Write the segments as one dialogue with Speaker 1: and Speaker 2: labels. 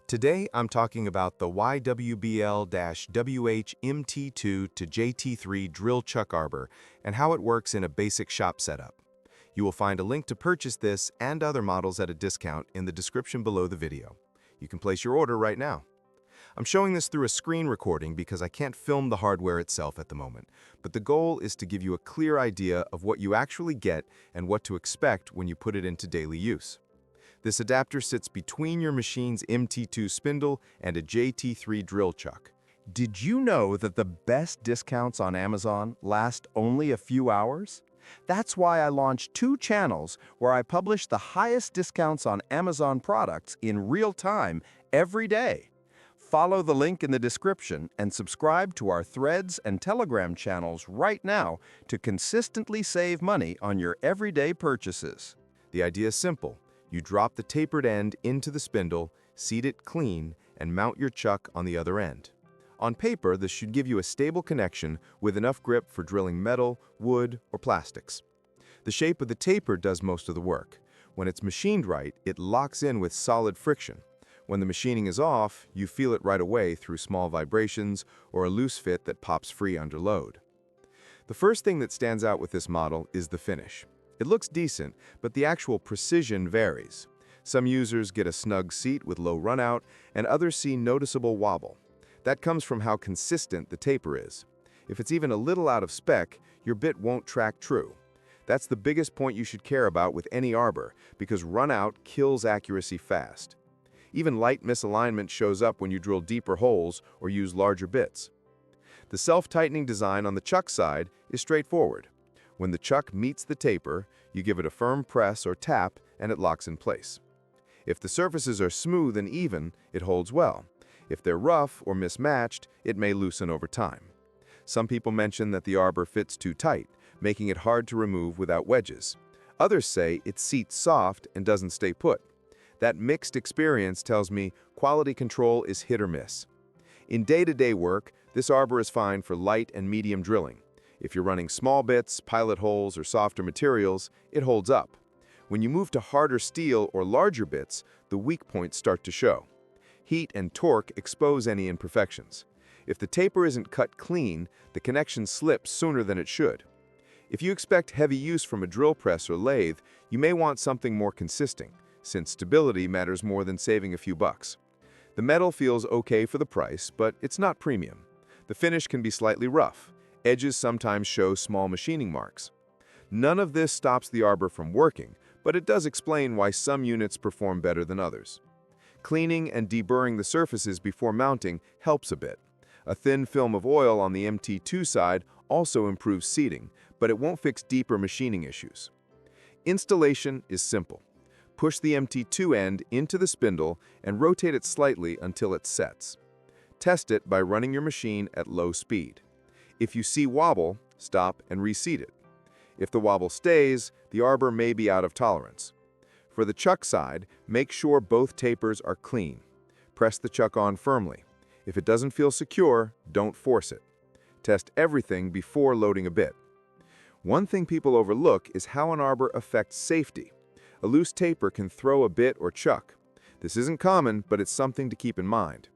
Speaker 1: Today, I'm talking about the YWBL-WH MT2 to JT3 drill chuck arbor and how it works in a basic shop setup. You will find a link to purchase this and other models at a discount in the description below the video. You can place your order right now. I'm showing this through a screen recording because I can't film the hardware itself at the moment, but the goal is to give you a clear idea of what you actually get and what to expect when you put it into daily use. This adapter sits between your machine's MT2 spindle and a JT3 drill chuck. Did you know that the best discounts on Amazon last only a few hours? That's why I launched 2 channels where I publish the highest discounts on Amazon products in real time every day. Follow the link in the description and subscribe to our Threads and Telegram channels right now to consistently save money on your everyday purchases. The idea is simple. You drop the tapered end into the spindle, seat it clean, and mount your chuck on the other end. On paper, this should give you a stable connection with enough grip for drilling metal, wood, or plastics. The shape of the taper does most of the work. When it's machined right, it locks in with solid friction. When the machining is off, you feel it right away through small vibrations or a loose fit that pops free under load. The first thing that stands out with this model is the finish. It looks decent, but the actual precision varies. Some users get a snug seat with low runout, and others see noticeable wobble. That comes from how consistent the taper is. If it's even a little out of spec, your bit won't track true. That's the biggest point you should care about with any arbor, because runout kills accuracy fast. Even light misalignment shows up when you drill deeper holes or use larger bits. The self-tightening design on the chuck side is straightforward. When the chuck meets the taper, you give it a firm press or tap and it locks in place. If the surfaces are smooth and even, it holds well. If they're rough or mismatched, it may loosen over time. Some people mention that the arbor fits too tight, making it hard to remove without wedges. Others say it seats soft and doesn't stay put. That mixed experience tells me quality control is hit or miss. In day-to-day work, this arbor is fine for light and medium drilling. If you're running small bits, pilot holes, or softer materials, it holds up. When you move to harder steel or larger bits, the weak points start to show. Heat and torque expose any imperfections. If the taper isn't cut clean, the connection slips sooner than it should. If you expect heavy use from a drill press or lathe, you may want something more consistent, since stability matters more than saving a few bucks. The metal feels okay for the price, but it's not premium. The finish can be slightly rough. Edges sometimes show small machining marks. None of this stops the arbor from working, but it does explain why some units perform better than others. Cleaning and deburring the surfaces before mounting helps a bit. A thin film of oil on the MT2 side also improves seating, but it won't fix deeper machining issues. Installation is simple. Push the MT2 end into the spindle and rotate it slightly until it sets. Test it by running your machine at low speed. If you see wobble, stop and reseat it. If the wobble stays, the arbor may be out of tolerance. For the chuck side, make sure both tapers are clean. Press the chuck on firmly. If it doesn't feel secure, don't force it. Test everything before loading a bit. One thing people overlook is how an arbor affects safety. A loose taper can throw a bit or chuck. This isn't common, but it's something to keep in mind.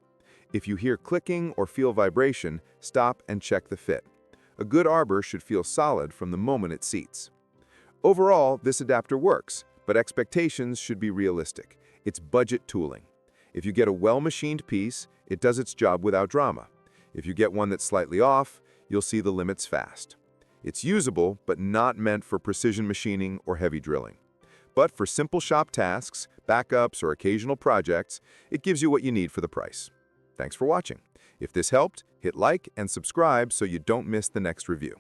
Speaker 1: If you hear clicking or feel vibration, stop and check the fit. A good arbor should feel solid from the moment it seats. Overall, this adapter works, but expectations should be realistic. It's budget tooling. If you get a well-machined piece, it does its job without drama. If you get one that's slightly off, you'll see the limits fast. It's usable, but not meant for precision machining or heavy drilling. But for simple shop tasks, backups, or occasional projects, it gives you what you need for the price. Thanks for watching. If this helped, hit like and subscribe so you don't miss the next review.